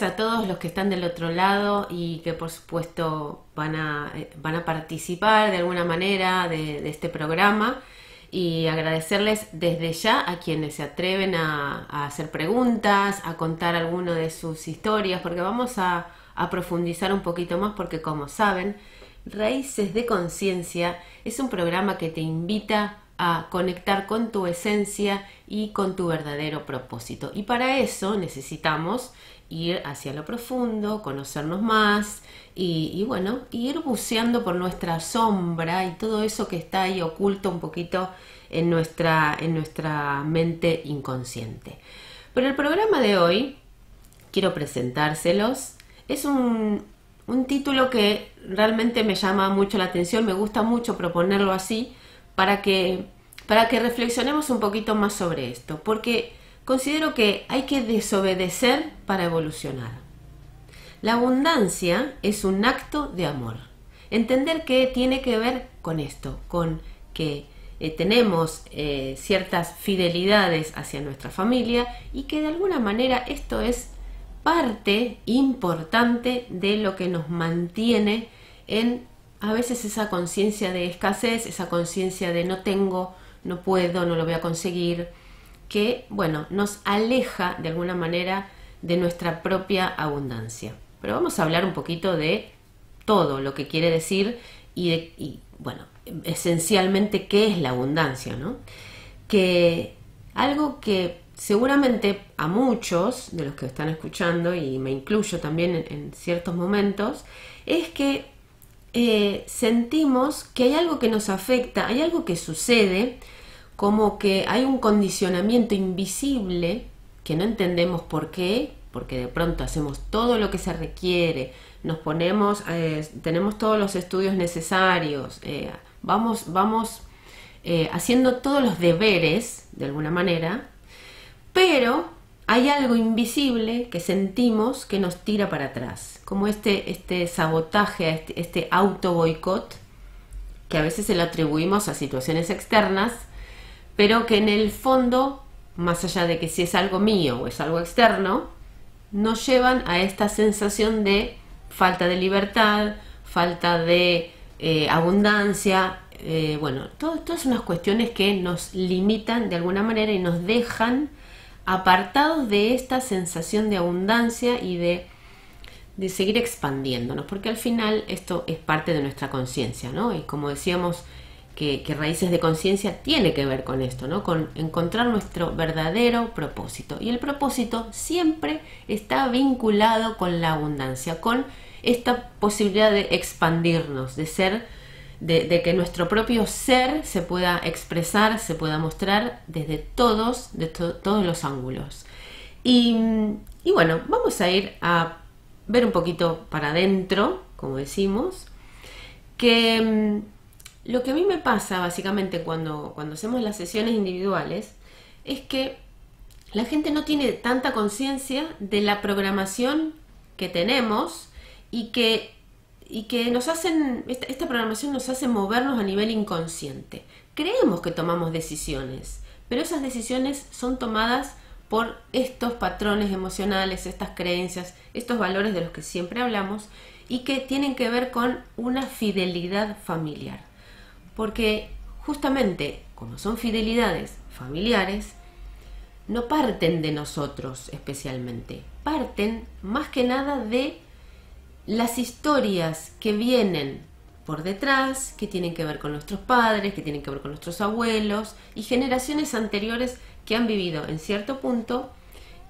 A todos los que están del otro lado y que por supuesto van a participar de alguna manera de este programa, y agradecerles desde ya a quienes se atreven a hacer preguntas, a contar alguno de sus historias, porque vamos a profundizar un poquito más, porque como saben, Raíces de Conciencia es un programa que te invita a conectar con tu esencia y con tu verdadero propósito. Y para eso necesitamos ir hacia lo profundo, conocernos más y bueno, ir buceando por nuestra sombra y todo eso que está ahí oculto un poquito en nuestra mente inconsciente. Pero el programa de hoy, quiero presentárselos, es un título que realmente me llama mucho la atención, me gusta mucho proponerlo así, para que reflexionemos un poquito más sobre esto, porque considero que hay que desobedecer para evolucionar. La abundancia es un acto de amor. Entender que tiene que ver con esto, con que tenemos ciertas fidelidades hacia nuestra familia y que de alguna manera esto es parte importante de lo que nos mantiene en a veces esa conciencia de escasez, esa conciencia de no tengo, no puedo, no lo voy a conseguir, que, bueno, nos aleja de alguna manera de nuestra propia abundancia. Pero vamos a hablar un poquito de todo lo que quiere decir y bueno, esencialmente qué es la abundancia, ¿no? Que algo que seguramente a muchos de los que están escuchando, y me incluyo también en ciertos momentos, es que sentimos que hay algo que nos afecta, hay algo que sucede, como que hay un condicionamiento invisible que no entendemos por qué, porque de pronto hacemos todo lo que se requiere, nos ponemos, tenemos todos los estudios necesarios, vamos haciendo todos los deberes de alguna manera, pero hay algo invisible que sentimos que nos tira para atrás, como este sabotaje, este auto boicot, que a veces se lo atribuimos a situaciones externas, pero que en el fondo, más allá de que si es algo mío o es algo externo, nos llevan a esta sensación de falta de libertad, falta de abundancia, bueno, todas unas cuestiones que nos limitan de alguna manera y nos dejan apartados de esta sensación de abundancia y de seguir expandiéndonos, porque al final esto es parte de nuestra conciencia, ¿no? Y como decíamos, que Raíces de Conciencia tiene que ver con esto, ¿no? Con encontrar nuestro verdadero propósito. Y el propósito siempre está vinculado con la abundancia, con esta posibilidad de expandirnos, de ser, de que nuestro propio ser se pueda expresar, se pueda mostrar desde todos los ángulos. Y bueno, vamos a ir a ver un poquito para adentro, como decimos, que lo que a mí me pasa básicamente cuando hacemos las sesiones individuales es que la gente no tiene tanta conciencia de la programación que tenemos y que nos hacen, esta programación nos hace movernos a nivel inconsciente. Creemos que tomamos decisiones, pero esas decisiones son tomadas por estos patrones emocionales, estas creencias, estos valores de los que siempre hablamos y que tienen que ver con una fidelidad familiar. Porque justamente como son fidelidades familiares, no parten de nosotros especialmente, parten más que nada de las historias que vienen por detrás, que tienen que ver con nuestros padres, que tienen que ver con nuestros abuelos y generaciones anteriores que han vivido en cierto punto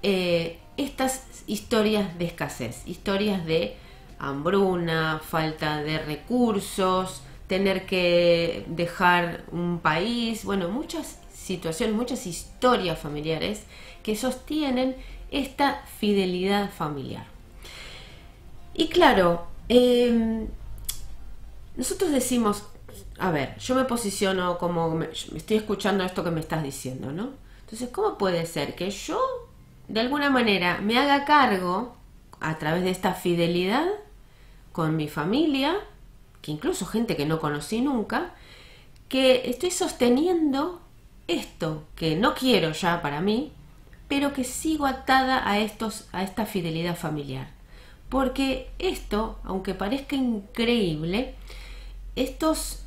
estas historias de escasez, historias de hambruna, falta de recursos, tener que dejar un país, bueno, muchas situaciones, muchas historias familiares que sostienen esta fidelidad familiar. Y claro, nosotros decimos, a ver, yo me posiciono como, me estoy escuchando esto que me estás diciendo, ¿no? Entonces, ¿cómo puede ser que yo, de alguna manera, me haga cargo, a través de esta fidelidad con mi familia, que incluso gente que no conocí nunca, que estoy sosteniendo esto que no quiero ya para mí, pero que sigo atada a esta fidelidad familiar. Porque esto, aunque parezca increíble, estos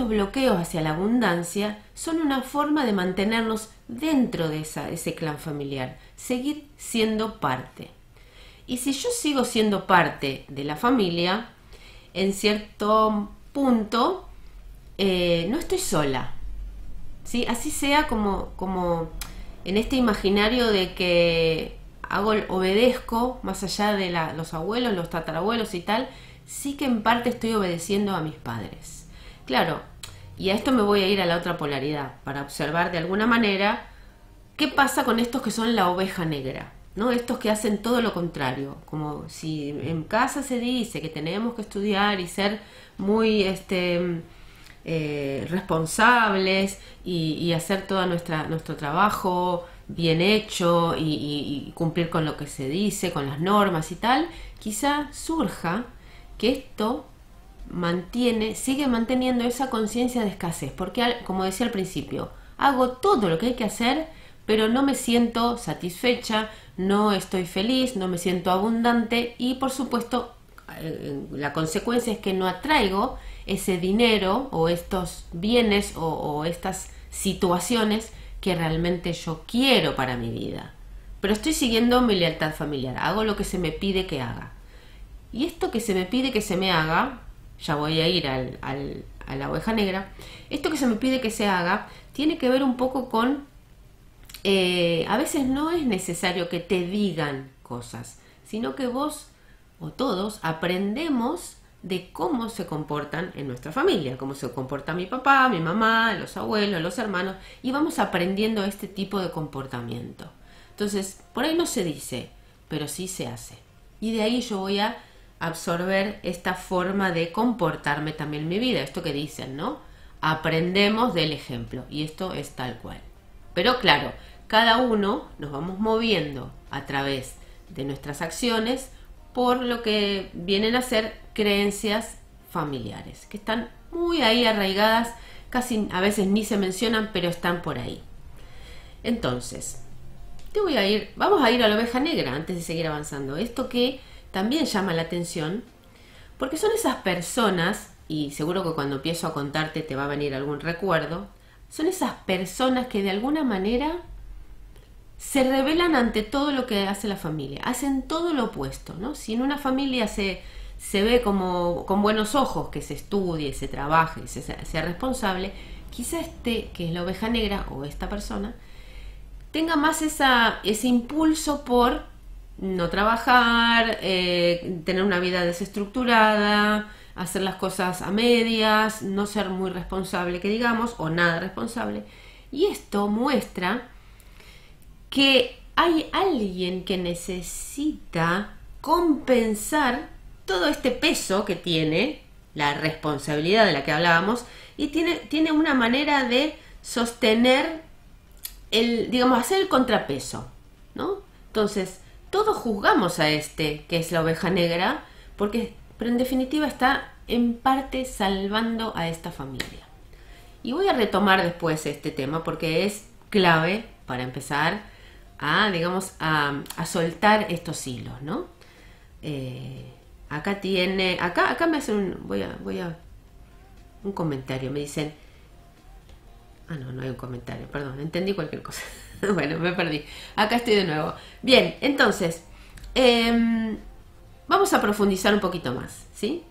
bloqueos hacia la abundancia son una forma de mantenernos dentro de ese clan familiar, seguir siendo parte. Y si yo sigo siendo parte de la familia, en cierto punto no estoy sola, ¿sí? Así sea como en este imaginario de que obedezco más allá de los abuelos, los tatarabuelos y tal, sí que en parte estoy obedeciendo a mis padres. Claro, y a esto me voy a ir a la otra polaridad, para observar de alguna manera qué pasa con estos que son la oveja negra, ¿no? Estos que hacen todo lo contrario, como si en casa se dice que tenemos que estudiar y ser muy responsables y hacer todo nuestro trabajo bien hecho y cumplir con lo que se dice, con las normas y tal, quizá surja que esto sigue manteniendo esa conciencia de escasez, porque como decía al principio, hago todo lo que hay que hacer, pero no me siento satisfecha, no estoy feliz, no me siento abundante y por supuesto la consecuencia es que no atraigo ese dinero o estos bienes o estas situaciones que realmente yo quiero para mi vida. Pero estoy siguiendo mi lealtad familiar, hago lo que se me pide que haga. Y esto que se me pide que se me haga, ya voy a ir a la oveja negra, esto que se me pide que se haga tiene que ver un poco con, a veces no es necesario que te digan cosas, sino que vos o todos aprendemos de cómo se comportan en nuestra familia, cómo se comporta mi papá, mi mamá, los abuelos, los hermanos, y vamos aprendiendo este tipo de comportamiento. Entonces, por ahí no se dice, pero sí se hace. Y de ahí yo voy a absorber esta forma de comportarme también en mi vida, esto que dicen, ¿no? Aprendemos del ejemplo, y esto es tal cual. Pero claro, cada uno nos vamos moviendo a través de nuestras acciones por lo que vienen a ser creencias familiares, que están muy ahí arraigadas, casi a veces ni se mencionan, pero están por ahí. Entonces, vamos a ir a la oveja negra antes de seguir avanzando. Esto que también llama la atención, porque son esas personas, y seguro que cuando empiezo a contarte te va a venir algún recuerdo, son esas personas que de alguna manera se rebelan ante todo lo que hace la familia, hacen todo lo opuesto, ¿no? Si en una familia se ve como con buenos ojos que se estudie, se trabaje, sea responsable, quizá que es la oveja negra o esta persona, tenga más ese impulso por no trabajar, tener una vida desestructurada, hacer las cosas a medias, no ser muy responsable, que digamos, o nada responsable. Y esto muestra que hay alguien que necesita compensar todo este peso que tiene, la responsabilidad de la que hablábamos, y tiene una manera de sostener hacer el contrapeso, ¿no? Entonces, todos juzgamos a que es la oveja negra, pero en definitiva está en parte salvando a esta familia. Y voy a retomar después este tema porque es clave para empezar a soltar estos hilos, ¿no? Acá me hacen voy a un comentario, me dicen, no hay un comentario, perdón, entendí cualquier cosa. Bueno, me perdí. Acá estoy de nuevo. Bien, entonces, vamos a profundizar un poquito más, ¿sí?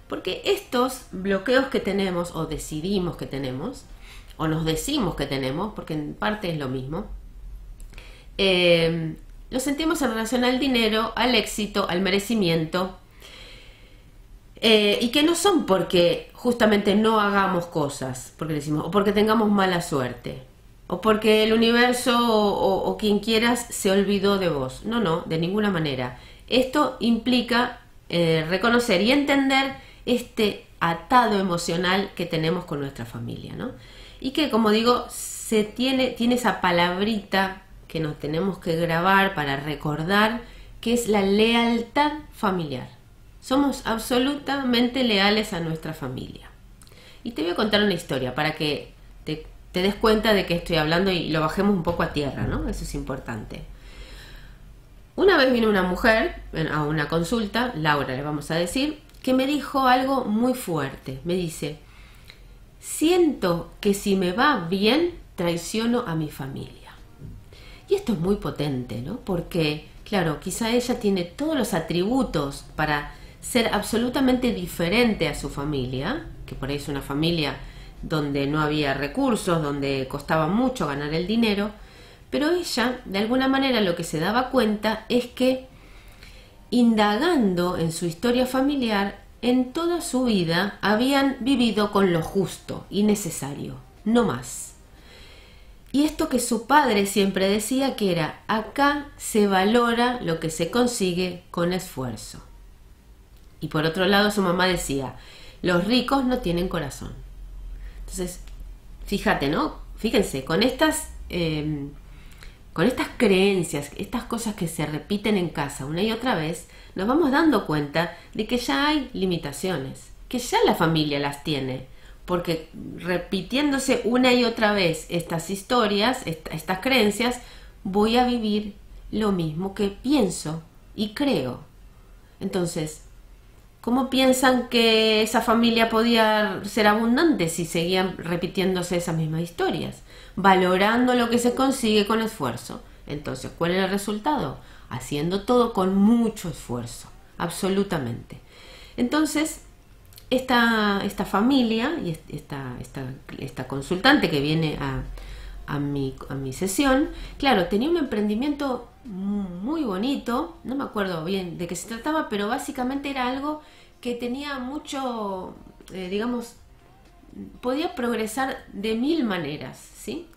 Porque estos bloqueos que tenemos, o decidimos que tenemos, o nos decimos que tenemos, porque en parte es lo mismo, lo sentimos en relación al dinero, al éxito, al merecimiento, y que no son porque justamente no hagamos cosas, porque decimos, o porque tengamos mala suerte, o porque el universo o quien quieras se olvidó de vos. No, de ninguna manera. Esto implica reconocer y entender este atado emocional que tenemos con nuestra familia, ¿no? Y que, como digo, tiene esa palabrita que nos tenemos que grabar para recordar, que es la lealtad familiar. Somos absolutamente leales a nuestra familia. Y te voy a contar una historia para que te des cuenta de que estoy hablando y lo bajemos un poco a tierra, ¿no? Eso es importante. Una vez vino una mujer a una consulta, Laura le vamos a decir, que me dijo algo muy fuerte. Me dice, siento que si me va bien, traiciono a mi familia. Y esto es muy potente, ¿no? Porque, claro, quizá ella tiene todos los atributos para ser absolutamente diferente a su familia, que por ahí es una familia donde no había recursos, donde costaba mucho ganar el dinero, pero ella, de alguna manera, lo que se daba cuenta es que, indagando en su historia familiar, en toda su vida habían vivido con lo justo y necesario, no más. Y esto que su padre siempre decía que era, acá se valora lo que se consigue con esfuerzo. Y por otro lado su mamá decía, los ricos no tienen corazón. Entonces, fíjate, ¿no? Fíjense, con estas creencias, estas cosas que se repiten en casa una y otra vez, nos vamos dando cuenta de que ya hay limitaciones, que ya la familia las tiene, porque repitiéndose una y otra vez estas historias, estas creencias, voy a vivir lo mismo que pienso y creo. Entonces, ¿cómo piensan que esa familia podía ser abundante si seguían repitiéndose esas mismas historias? Valorando lo que se consigue con esfuerzo. Entonces, ¿cuál es el resultado? Haciendo todo con mucho esfuerzo, absolutamente. Entonces, esta familia y esta consultante que viene a mi sesión, claro, tenía un emprendimiento muy bonito, no me acuerdo bien de qué se trataba, pero básicamente era algo que tenía mucho, digamos, podía progresar de 1000 maneras, ¿sí?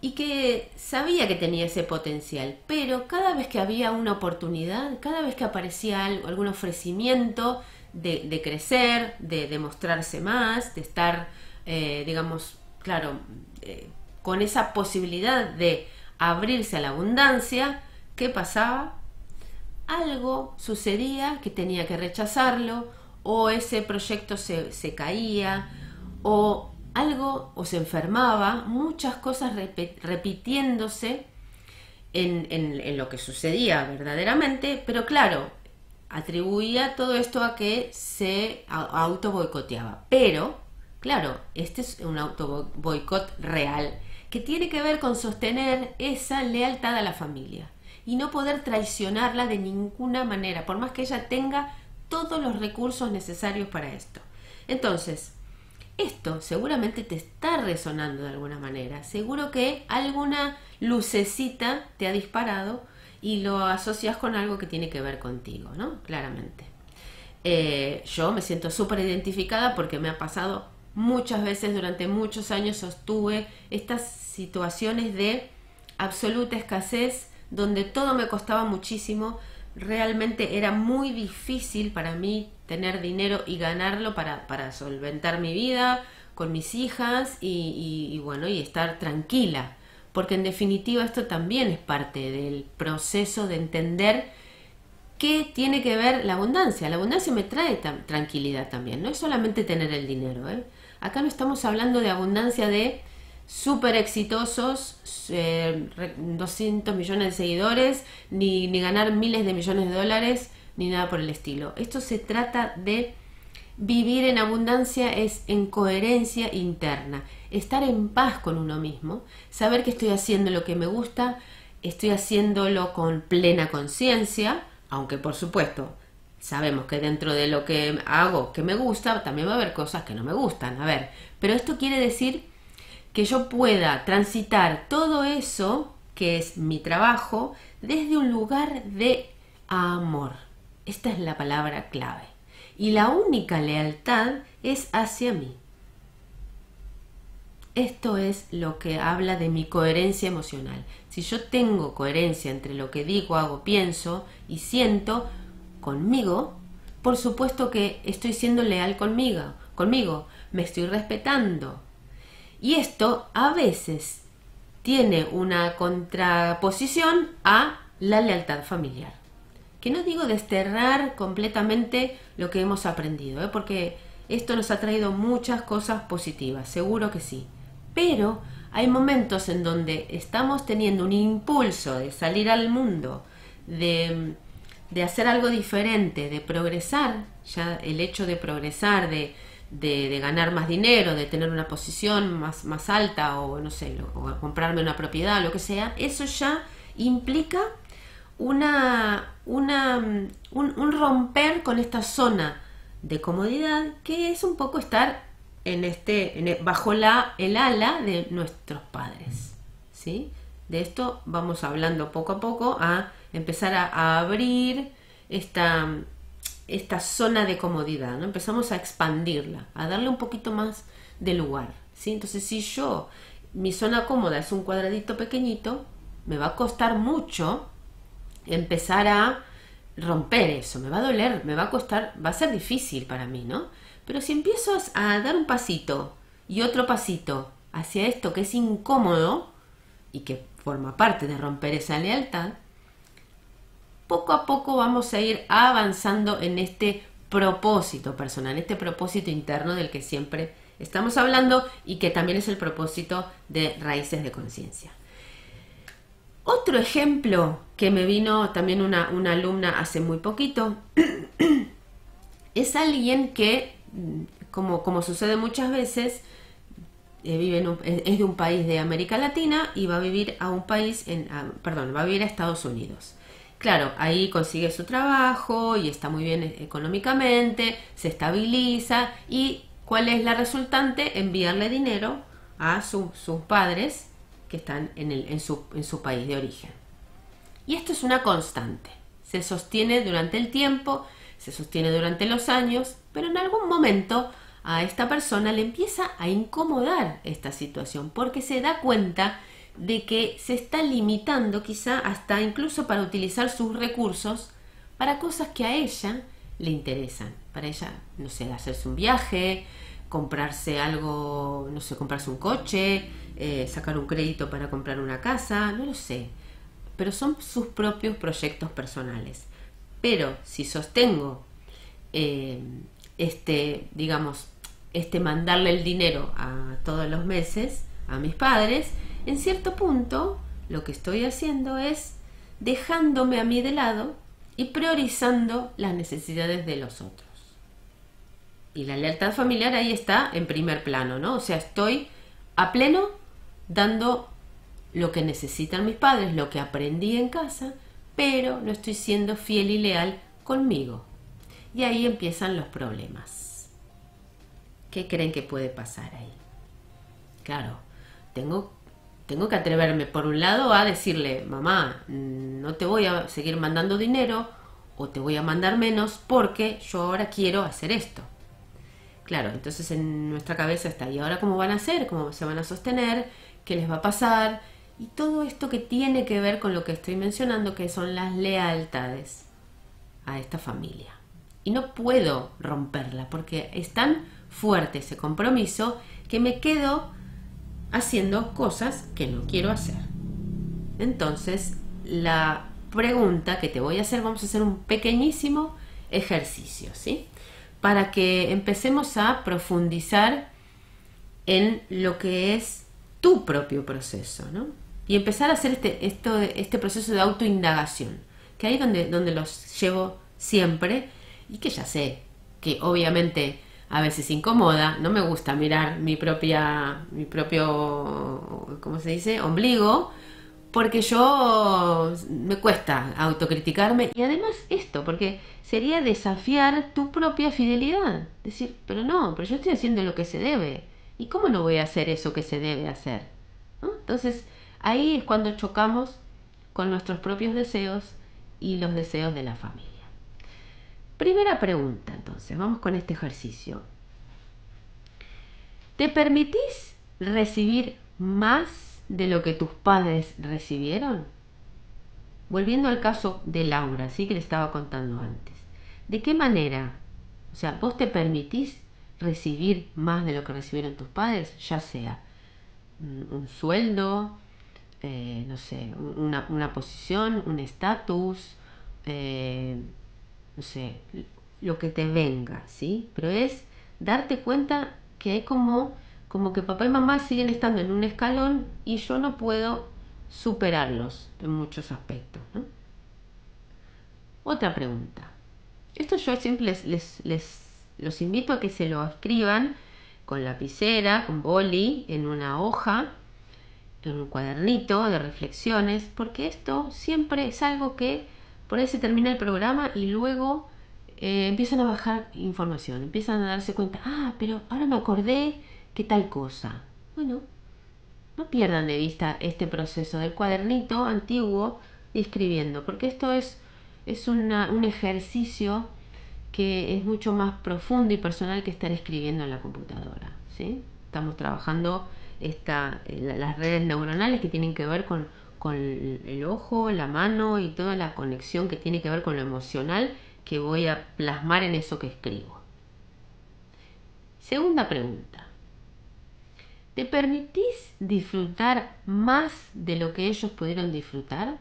Y que sabía que tenía ese potencial, pero cada vez que había una oportunidad, cada vez que aparecía algún ofrecimiento de crecer, de demostrarse más, de estar, digamos, claro, con esa posibilidad de abrirse a la abundancia, ¿qué pasaba? Algo sucedía que tenía que rechazarlo, o ese proyecto se caía, o algo, o se enfermaba, muchas cosas repitiéndose en lo que sucedía verdaderamente, pero claro, atribuía todo esto a que se auto boicoteaba. Pero, claro, este es un auto boicot real, que tiene que ver con sostener esa lealtad a la familia y no poder traicionarla de ninguna manera, por más que ella tenga todos los recursos necesarios para esto. Entonces, esto seguramente te está resonando de alguna manera. Seguro que alguna lucecita te ha disparado y lo asocias con algo que tiene que ver contigo, ¿no? Claramente. Yo me siento súper identificada porque me ha pasado muchas veces, durante muchos años sostuve estas situaciones de absoluta escasez, donde todo me costaba muchísimo. Realmente era muy difícil para mí tener dinero y ganarlo para solventar mi vida con mis hijas y bueno, y estar tranquila, porque en definitiva esto también es parte del proceso de entender qué tiene que ver la abundancia. La abundancia me trae tranquilidad también, no es solamente tener el dinero, ¿eh? Acá no estamos hablando de abundancia de súper exitosos, 200 millones de seguidores, ni ganar miles de millones de dólares, ni nada por el estilo. Esto se trata de vivir en abundancia, es en coherencia interna, estar en paz con uno mismo, saber que estoy haciendo lo que me gusta, estoy haciéndolo con plena conciencia, aunque por supuesto sabemos que dentro de lo que hago que me gusta, también va a haber cosas que no me gustan. A ver, pero esto quiere decir que yo pueda transitar todo eso que es mi trabajo desde un lugar de amor. Esta es la palabra clave. Y la única lealtad es hacia mí. Esto es lo que habla de mi coherencia emocional. Si yo tengo coherencia entre lo que digo, hago, pienso y siento conmigo, por supuesto que estoy siendo leal conmigo, me estoy respetando. Y esto a veces tiene una contraposición a la lealtad familiar. Que no digo desterrar completamente lo que hemos aprendido, porque esto nos ha traído muchas cosas positivas, seguro que sí. Pero hay momentos en donde estamos teniendo un impulso de salir al mundo, de hacer algo diferente, de progresar, ya el hecho de progresar, de ganar más dinero, de tener una posición más alta, o no sé, o comprarme una propiedad, lo que sea, eso ya implica un romper con esta zona de comodidad, que es un poco estar bajo el ala de nuestros padres, ¿sí? De esto vamos hablando poco a poco, a empezar a abrir esta zona de comodidad, ¿no? Empezamos a expandirla, a darle un poquito más de lugar, ¿sí? Entonces, si mi zona cómoda es un cuadradito pequeñito, me va a costar mucho empezar a romper eso, me va a doler, me va a costar, va a ser difícil para mí, ¿no? Pero si empiezo a dar un pasito y otro pasito hacia esto que es incómodo y que forma parte de romper esa lealtad, poco a poco vamos a ir avanzando en este propósito personal, este propósito interno del que siempre estamos hablando y que también es el propósito de Raíces de Conciencia. Otro ejemplo que me vino también una alumna hace muy poquito es alguien que, como sucede muchas veces, es de un país de América Latina y va a vivir va a vivir a Estados Unidos. Claro, ahí consigue su trabajo y está muy bien económicamente, se estabiliza, y ¿cuál es la resultante? Enviarle dinero a sus padres que están en su país de origen. Y esto es una constante, se sostiene durante el tiempo, se sostiene durante los años, pero en algún momento a esta persona le empieza a incomodar esta situación, porque se da cuenta de que se está limitando, quizá hasta incluso para utilizar sus recursos para cosas que a ella le interesan. Para ella, no sé, hacerse un viaje, comprarse algo, no sé, comprarse un coche, sacar un crédito para comprar una casa, no lo sé. Pero son sus propios proyectos personales. Pero si sostengo mandarle el dinero a todos los meses a mis padres, en cierto punto lo que estoy haciendo es dejándome a mí de lado y priorizando las necesidades de los otros. Y la lealtad familiar ahí está en primer plano, ¿no? O sea, estoy a pleno dando lo que necesitan mis padres, lo que aprendí en casa, pero no estoy siendo fiel y leal conmigo. Y ahí empiezan los problemas. ¿Qué creen que puede pasar ahí? Claro, tengo que atreverme, por un lado, a decirle: mamá, no te voy a seguir mandando dinero, o te voy a mandar menos porque yo ahora quiero hacer esto. Claro, entonces en nuestra cabeza está: ¿y ahora cómo van a hacer? ¿Cómo se van a sostener? ¿Qué les va a pasar? Y todo esto que tiene que ver con lo que estoy mencionando, que son las lealtades a esta familia. Y no puedo romperla porque es tan fuerte ese compromiso que me quedo haciendo cosas que no quiero hacer. Entonces, la pregunta que te voy a hacer, vamos a hacer un pequeñísimo ejercicio, ¿sí? Para que empecemos a profundizar en lo que es tu propio proceso, ¿no? Y empezar a hacer este proceso de autoindagación, que ahí donde los llevo siempre, y que ya sé que obviamente a veces incomoda. No me gusta mirar mi propio, ¿cómo se dice?, ombligo, porque me cuesta autocriticarme. Y además esto, porque sería desafiar tu propia fidelidad. Decir, pero yo estoy haciendo lo que se debe. ¿Y cómo no voy a hacer eso que se debe hacer? ¿No? Entonces, ahí es cuando chocamos con nuestros propios deseos y los deseos de la familia. Primera pregunta, entonces, vamos con este ejercicio. ¿Te permitís recibir más de lo que tus padres recibieron? Volviendo al caso de Laura, ¿sí?, que le estaba contando antes. ¿De qué manera? O sea, ¿vos te permitís recibir más de lo que recibieron tus padres? Ya sea un sueldo, no sé, una posición, un estatus, no sé, lo que te venga, ¿sí? Pero es darte cuenta que hay como como que papá y mamá siguen estando en un escalón y yo no puedo superarlos en muchos aspectos, ¿no? Otra pregunta. Esto yo siempre los invito a que se lo escriban con lapicera, con boli, en una hoja, en un cuadernito de reflexiones, porque esto siempre es algo que por ahí se termina el programa y luego empiezan a bajar información, empiezan a darse cuenta, pero ahora me acordé que tal cosa. Bueno, no pierdan de vista este proceso del cuadernito antiguo y escribiendo, porque esto es un ejercicio que es mucho más profundo y personal que estar escribiendo en la computadora, ¿sí? Estamos trabajando las redes neuronales que tienen que ver con el ojo, la mano y toda la conexión que tiene que ver con lo emocional que voy a plasmar en eso que escribo. Segunda pregunta. ¿Te permitís disfrutar más de lo que ellos pudieron disfrutar?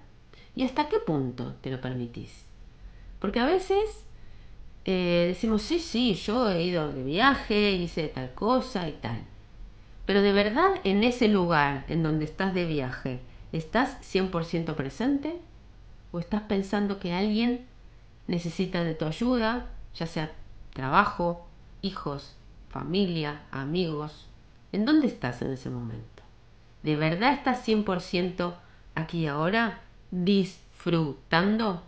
¿Y hasta qué punto te lo permitís? Porque a veces decimos, sí, yo he ido de viaje, hice tal cosa y tal. Pero de verdad en ese lugar en donde estás de viaje, ¿estás 100% presente? ¿O estás pensando que alguien necesita de tu ayuda, ya sea trabajo, hijos, familia, amigos? ¿En dónde estás en ese momento? ¿De verdad estás 100% aquí y ahora disfrutando?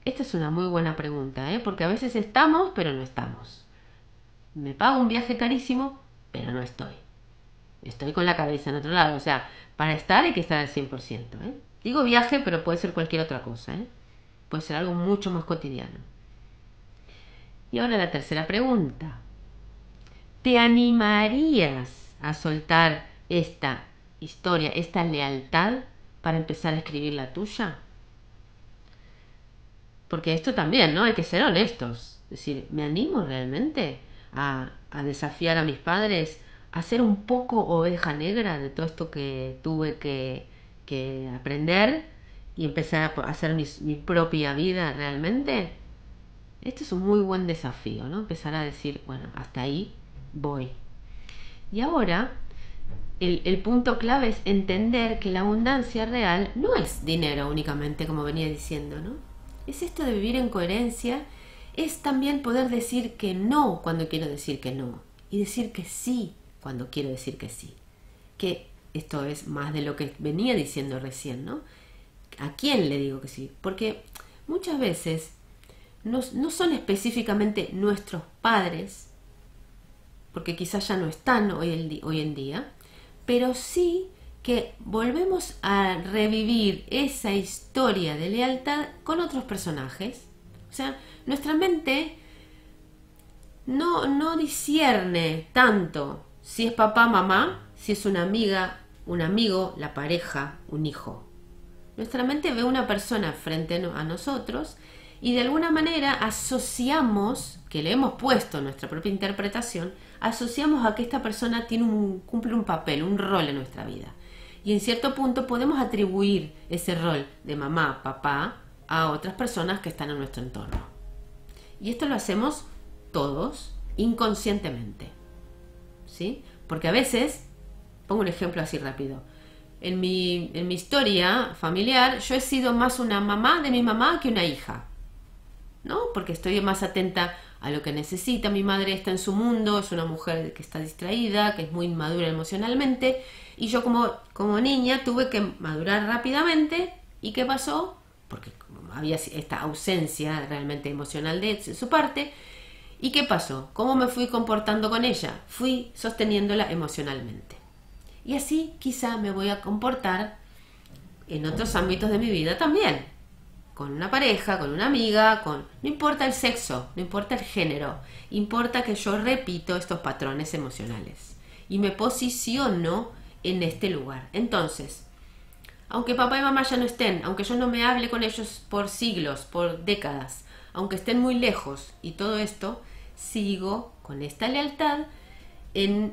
Esta es una muy buena pregunta, porque a veces estamos, pero no estamos. Me pago un viaje carísimo, pero no estoy. Estoy con la cabeza en otro lado. O sea, para estar hay que estar al 100%. Digo viaje, pero puede ser cualquier otra cosa. Puede ser algo mucho más cotidiano. Y ahora la tercera pregunta. ¿Te animarías a soltar esta historia, esta lealtad, para empezar a escribir la tuya? Porque esto también, ¿no? Hay que ser honestos. Es decir, ¿me animo realmente a desafiar a mis padres, a ser un poco oveja negra de todo esto que tuve que aprender y empezar a hacer mi propia vida realmente? Este es un muy buen desafío, ¿no? Empezar a decir, bueno, hasta ahí voy. Y ahora, el punto clave es entender que la abundancia real no es dinero únicamente, como venía diciendo, ¿no? Es esto de vivir en coherencia, es también poder decir que no cuando quiero decir que no y decir que sí cuando quiero decir que sí. Que esto es más de lo que venía diciendo recién, ¿no? ¿A quién le digo que sí? Porque muchas veces no son específicamente nuestros padres, porque quizás ya no están hoy en día, pero sí que volvemos a revivir esa historia de lealtad con otros personajes. O sea, nuestra mente no discierne tanto si es papá, mamá, si es una amiga, un amigo, la pareja, un hijo. Nuestra mente ve una persona frente a nosotros y de alguna manera asociamos, que le hemos puesto nuestra propia interpretación, asociamos a que esta persona cumple un papel, un rol en nuestra vida. Y en cierto punto podemos atribuir ese rol de mamá, papá, a otras personas que están en nuestro entorno. Y esto lo hacemos todos inconscientemente, ¿sí? Porque a veces, pongo un ejemplo así rápido, en mi historia familiar yo he sido más una mamá de mi mamá que una hija, ¿no? Porque estoy más atenta a lo que necesita. Mi madre está en su mundo, es una mujer que está distraída, que es muy inmadura emocionalmente, y yo como niña tuve que madurar rápidamente. ¿Y qué pasó? Porque había esta ausencia realmente emocional de su parte. ¿Y qué pasó? ¿Cómo me fui comportando con ella? Fui sosteniéndola emocionalmente. Y así quizá me voy a comportar en otros ámbitos de mi vida también. Con una pareja, con una amiga, no importa el sexo, no importa el género, importa que yo repito estos patrones emocionales y me posiciono en este lugar. Entonces, aunque papá y mamá ya no estén, aunque yo no me hable con ellos por siglos, por décadas, aunque estén muy lejos y todo esto, sigo con esta lealtad en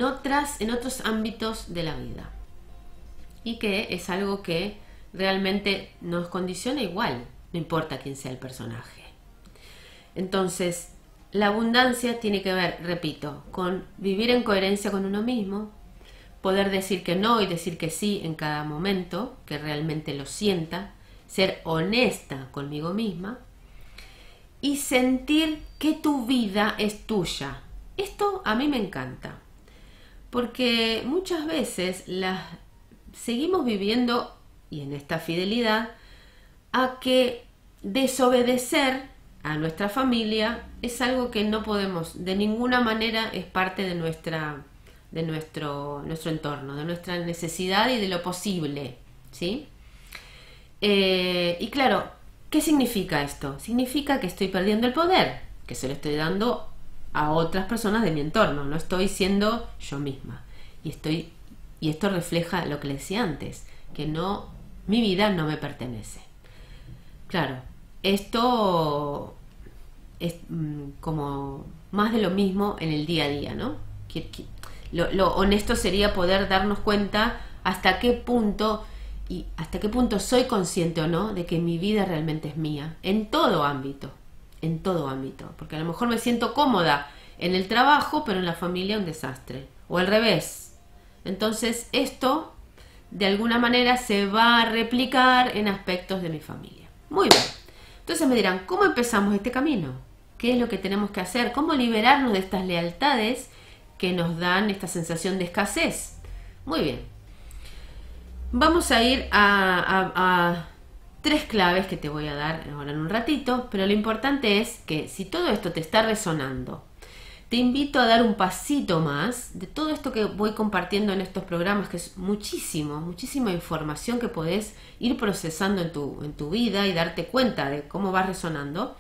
otros ámbitos de la vida. Y que es algo que realmente nos condiciona igual, no importa quién sea el personaje. Entonces, la abundancia tiene que ver, repito, con vivir en coherencia con uno mismo, poder decir que no y decir que sí en cada momento, que realmente lo sienta, ser honesta conmigo misma y sentir que tu vida es tuya. Esto a mí me encanta, porque muchas veces seguimos viviendo, y en esta fidelidad, a que desobedecer a nuestra familia es algo que no podemos, de ninguna manera es parte de nuestro entorno, de nuestra necesidad y de lo posible, ¿sí? Y claro, ¿qué significa esto? Significa que estoy perdiendo el poder, que se lo estoy dando a otras personas de mi entorno, no estoy siendo yo misma. Y esto refleja lo que le decía antes, que mi vida no me pertenece. Claro, esto es como más de lo mismo en el día a día, ¿no? Lo honesto sería poder darnos cuenta hasta qué punto soy consciente o no de que mi vida realmente es mía, en todo ámbito, porque a lo mejor me siento cómoda en el trabajo, pero en la familia un desastre, o al revés. Entonces esto de alguna manera se va a replicar en aspectos de mi familia. Muy bien. Entonces me dirán, ¿cómo empezamos este camino? ¿Qué es lo que tenemos que hacer? ¿Cómo liberarnos de estas lealtades que nos dan esta sensación de escasez? Muy bien. Vamos a ir a 3 claves que te voy a dar ahora en un ratito, pero lo importante es que si todo esto te está resonando, te invito a dar un pasito más de todo esto que voy compartiendo en estos programas, que es muchísima información que podés ir procesando en tu vida y darte cuenta de cómo va resonando.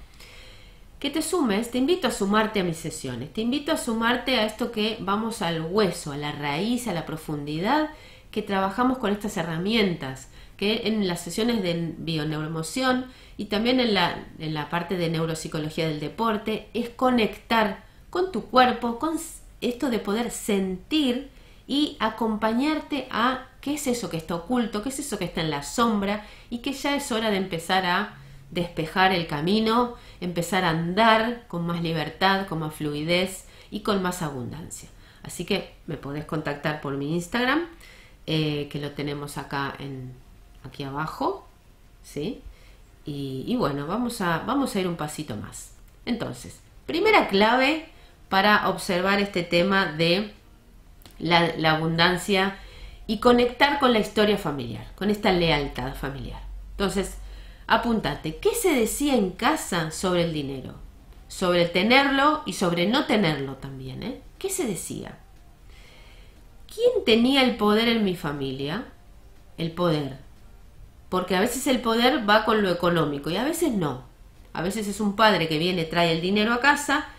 Que te sumes, te invito a sumarte a mis sesiones, te invito a sumarte a esto que vamos al hueso, a la raíz, a la profundidad, que trabajamos con estas herramientas, que en las sesiones de bioneuroemoción y también en la parte de neuropsicología del deporte, es conectar con tu cuerpo, con esto de poder sentir y acompañarte a qué es eso que está oculto, qué es eso que está en la sombra y que ya es hora de empezar a despejar el camino, empezar a andar con más libertad, con más fluidez y con más abundancia. Así que me podés contactar por mi Instagram, que lo tenemos aquí abajo, ¿sí? Y bueno, vamos a ir un pasito más. Entonces, primera clave para observar este tema de la abundancia y conectar con la historia familiar, con esta lealtad familiar. Entonces, apúntate, ¿qué se decía en casa sobre el dinero? Sobre tenerlo y sobre no tenerlo también, ¿eh? ¿Qué se decía? ¿Quién tenía el poder en mi familia? El poder. Porque a veces el poder va con lo económico y a veces no. A veces es un padre que viene, trae el dinero a casa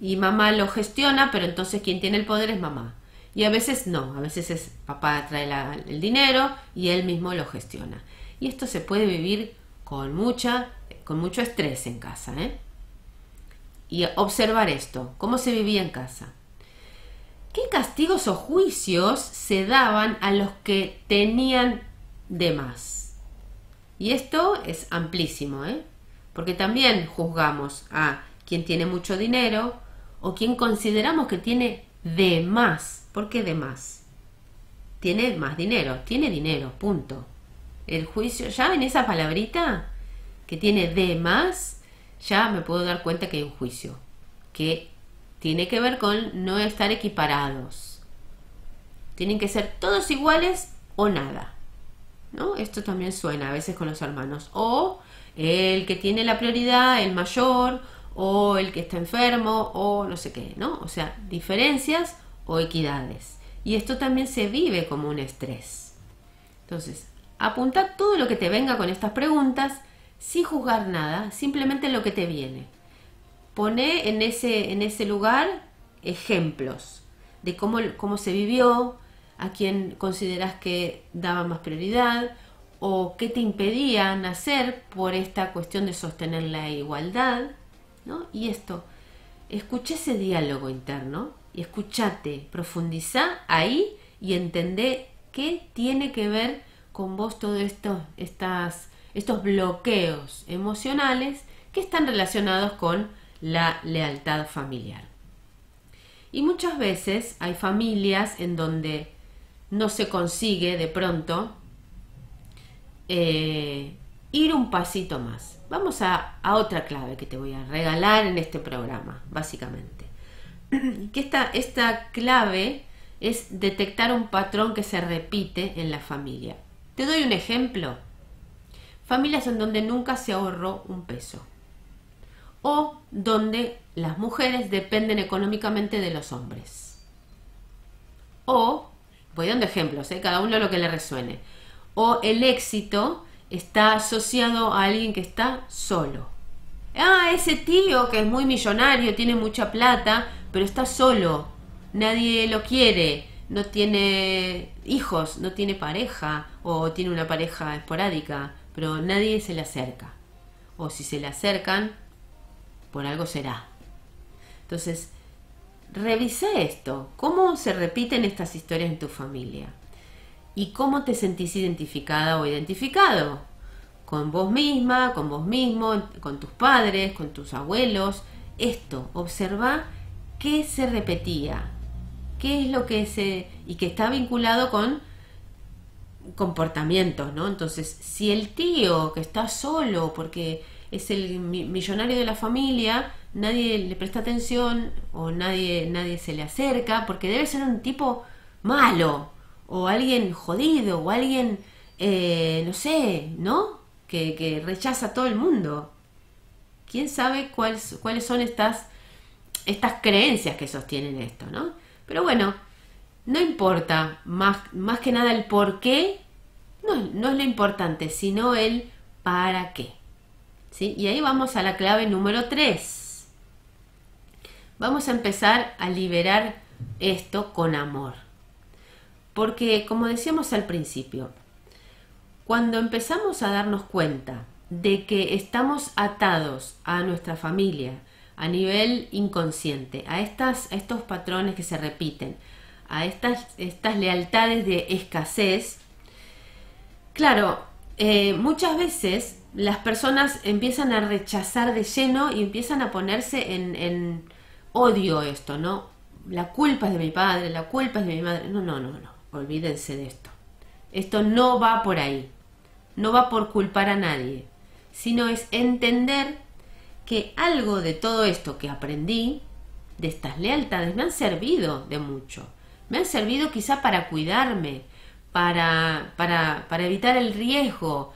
y mamá lo gestiona, pero entonces quien tiene el poder es mamá. Y a veces no, a veces es papá trae el dinero y él mismo lo gestiona. Y esto se puede vivir con mucho estrés en casa, ¿eh? Y observar esto, cómo se vivía en casa. ¿Qué castigos o juicios se daban a los que tenían de más? Y esto es amplísimo, ¿eh? Porque también juzgamos a quien tiene mucho dinero o quien consideramos que tiene de más. ¿Por qué de más? Tiene más dinero, tiene dinero, punto. El juicio, ya en esa palabrita que tiene de más, ya me puedo dar cuenta que hay un juicio que tiene que ver con no estar equiparados. Tienen que ser todos iguales o nada, ¿no? Esto también suena a veces con los hermanos. O el que tiene la prioridad, el mayor, o el que está enfermo, o no sé qué, ¿no? O sea, diferencias o equidades. Y esto también se vive como un estrés. Entonces, apunta todo lo que te venga con estas preguntas sin juzgar nada, simplemente lo que te viene. Pone en ese lugar ejemplos de cómo se vivió, a quién consideras que daba más prioridad o qué te impedían hacer por esta cuestión de sostener la igualdad, ¿no? Y esto, escucha ese diálogo interno y escúchate, profundiza ahí y entendé qué tiene que ver con vos todos estos bloqueos emocionales que están relacionados con la lealtad familiar. Y muchas veces hay familias en donde no se consigue de pronto ir un pasito más. Vamos a otra clave que te voy a regalar en este programa, básicamente. Que esta clave es detectar un patrón que se repite en la familia. Te doy un ejemplo. Familias en donde nunca se ahorró un peso. O donde las mujeres dependen económicamente de los hombres. O, voy dando ejemplos, cada uno lo que le resuene. O el éxito está asociado a alguien que está solo. Ese tío que es muy millonario, tiene mucha plata, pero está solo. Nadie lo quiere, no tiene hijos, no tiene pareja, o tiene una pareja esporádica, pero nadie se le acerca. O si se le acercan, por algo será. Entonces, revisé esto. ¿Cómo se repiten estas historias en tu familia? ¿Y cómo te sentís identificada o identificado? Con vos misma, con vos mismo, con tus padres, con tus abuelos. Esto, observa qué se repetía, qué es lo que y que está vinculado con comportamientos, ¿no? Entonces, si el tío que está solo porque es el millonario de la familia, nadie le presta atención o nadie se le acerca, porque debe ser un tipo malo, o alguien jodido, o alguien, no sé, ¿no? Que rechaza a todo el mundo. ¿Quién sabe cuáles son estas creencias que sostienen esto, ¿no? Pero bueno, no importa, más que nada el por qué, no es lo importante, sino el para qué. ¿Sí? Y ahí vamos a la clave número 3. Vamos a empezar a liberar esto con amor. Porque, como decíamos al principio, cuando empezamos a darnos cuenta de que estamos atados a nuestra familia a nivel inconsciente, a estos patrones que se repiten, a estas lealtades de escasez, claro, muchas veces las personas empiezan a rechazar de lleno y empiezan a ponerse en odio esto, ¿no? La culpa es de mi padre, la culpa es de mi madre. No, olvídense de esto. Esto no va por ahí, no va por culpar a nadie, sino es entender que algo de todo esto que aprendí, de estas lealtades, me han servido de mucho. Me han servido quizá para cuidarme, para evitar el riesgo,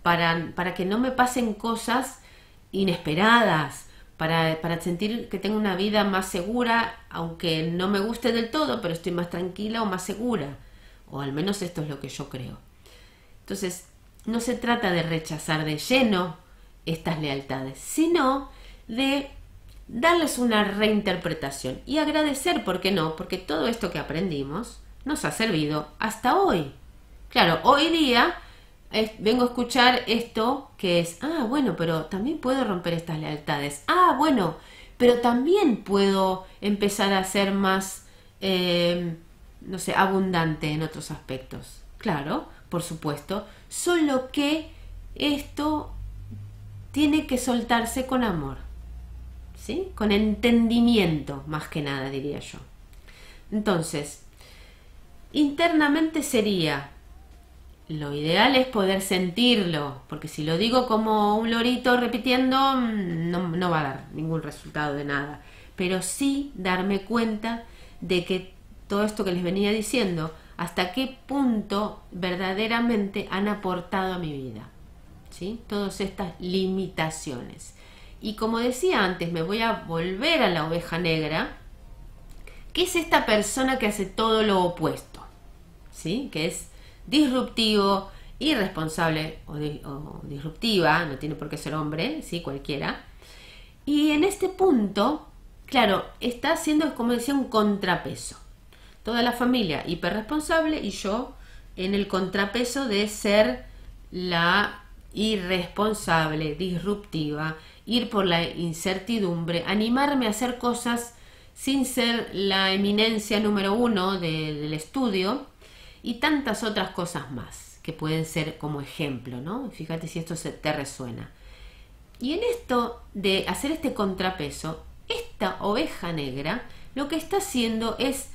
para que no me pasen cosas inesperadas, para sentir que tengo una vida más segura, aunque no me guste del todo, pero estoy más tranquila o más segura. O al menos esto es lo que yo creo. Entonces, no se trata de rechazar de lleno estas lealtades, sino de darles una reinterpretación y agradecer, ¿por qué no? Porque todo esto que aprendimos nos ha servido hasta hoy. Claro, hoy día vengo a escuchar esto que es, bueno, pero también puedo romper estas lealtades. Bueno, pero también puedo empezar a ser más, no sé, abundante en otros aspectos. Claro, por supuesto, solo que esto tiene que soltarse con amor, ¿sí? Con entendimiento, más que nada, diría yo. Entonces, internamente sería, lo ideal es poder sentirlo, porque si lo digo como un lorito repitiendo, no va a dar ningún resultado de nada. Pero sí darme cuenta de que todo esto que les venía diciendo, hasta qué punto verdaderamente han aportado a mi vida, ¿sí? Todas estas limitaciones. Y como decía antes, me voy a volver a la oveja negra, que es esta persona que hace todo lo opuesto, ¿sí? Que es disruptivo, irresponsable o disruptiva, no tiene por qué ser hombre, ¿sí? Cualquiera. Y en este punto, claro, está haciendo, como decía, un contrapeso. Toda la familia hiperresponsable y yo en el contrapeso de ser la irresponsable, disruptiva, ir por la incertidumbre, animarme a hacer cosas sin ser la eminencia número 1 del estudio y tantas otras cosas más que pueden ser como ejemplo, ¿no? Fíjate si esto te resuena. Y en esto de hacer este contrapeso, esta oveja negra lo que está haciendo es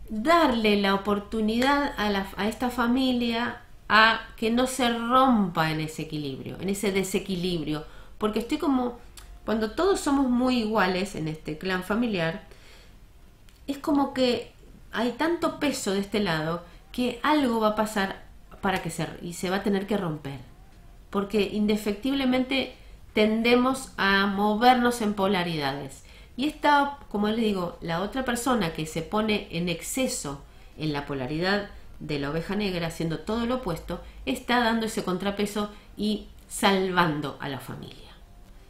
darle la oportunidad a esta familia a que no se rompa en ese equilibrio, en ese desequilibrio, porque estoy como, cuando todos somos muy iguales en este clan familiar, es como que hay tanto peso de este lado que algo va a pasar y se va a tener que romper, porque indefectiblemente tendemos a movernos en polaridades. Y esta, como les digo, la otra persona que se pone en exceso en la polaridad de la oveja negra, haciendo todo lo opuesto, está dando ese contrapeso y salvando a la familia.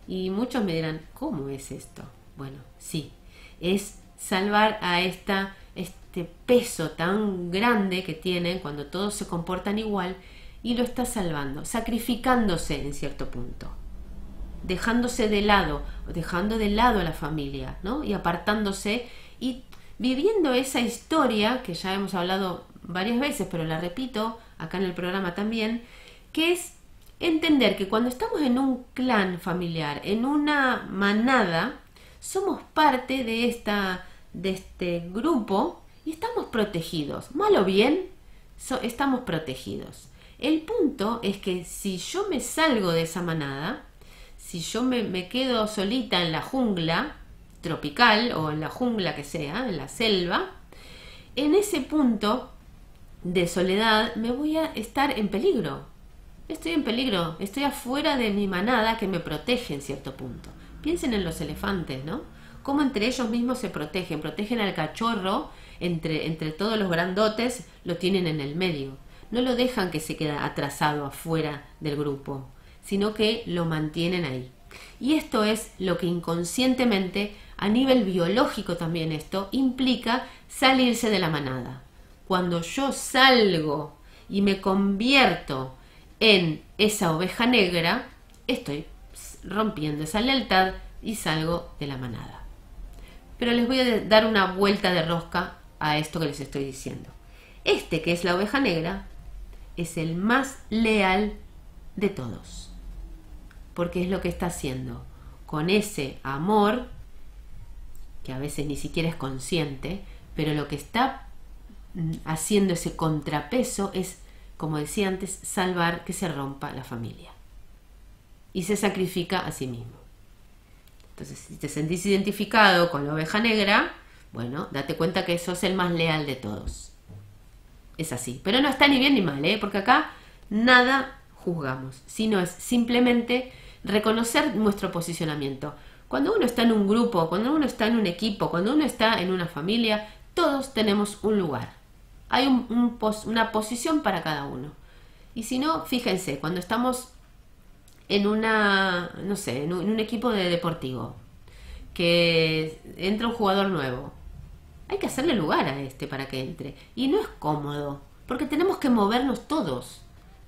Y muchos me dirán, ¿cómo es esto? Bueno, sí, es salvar a este peso tan grande que tienen cuando todos se comportan igual, y lo está salvando, sacrificándose en cierto punto, dejándose de lado, dejando de lado a la familia, ¿no? Y apartándose y viviendo esa historia que ya hemos hablado varias veces, pero la repito acá en el programa también, que es entender que cuando estamos en un clan familiar, en una manada, somos parte de este grupo y estamos protegidos. Mal o bien, estamos protegidos. El punto es que si yo me salgo de esa manada, si yo me quedo solita en la jungla tropical o en la jungla que sea, en la selva, en ese punto de soledad me voy a estar en peligro. Estoy en peligro, estoy afuera de mi manada que me protege en cierto punto. Piensen en los elefantes, ¿no? Cómo entre ellos mismos se protegen al cachorro, entre todos los grandotes lo tienen en el medio. No lo dejan que se quede atrasado afuera del grupo, sino que lo mantienen ahí. Y esto es lo que inconscientemente, a nivel biológico también esto, implica salirse de la manada. Cuando yo salgo y me convierto en esa oveja negra, estoy rompiendo esa lealtad y salgo de la manada. Pero les voy a dar una vuelta de rosca a esto que les estoy diciendo. Este que es la oveja negra es el más leal de todos, porque es lo que está haciendo con ese amor, que a veces ni siquiera es consciente, pero lo que está haciendo ese contrapeso es, como decía antes, salvar que se rompa la familia. Y se sacrifica a sí mismo. Entonces, si te sentís identificado con la oveja negra, bueno, date cuenta que sos el más leal de todos. Es así. Pero no está ni bien ni mal, porque acá nada juzgamos, sino es simplemente reconocer nuestro posicionamiento. Cuando uno está en un grupo, cuando uno está en un equipo, cuando uno está en una familia, todos tenemos un lugar. Hay una posición para cada uno. Y si no, fíjense, cuando estamos en en un equipo deportivo, que entra un jugador nuevo, hay que hacerle lugar a para que entre. Y no es cómodo, porque tenemos que movernos todos.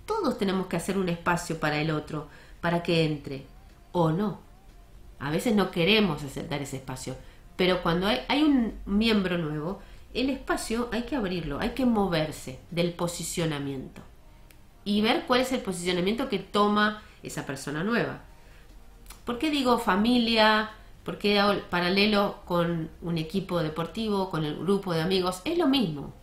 Todos tenemos que hacer un espacio para el otro, para que entre. O no. A veces no queremos dar ese espacio. Pero cuando hay un miembro nuevo, el espacio hay que abrirlo, hay que moverse del posicionamiento. Y ver cuál es el posicionamiento que toma esa persona nueva. ¿Por qué digo familia? ¿Por qué hago paralelo con un equipo deportivo, con el grupo de amigos? Es lo mismo.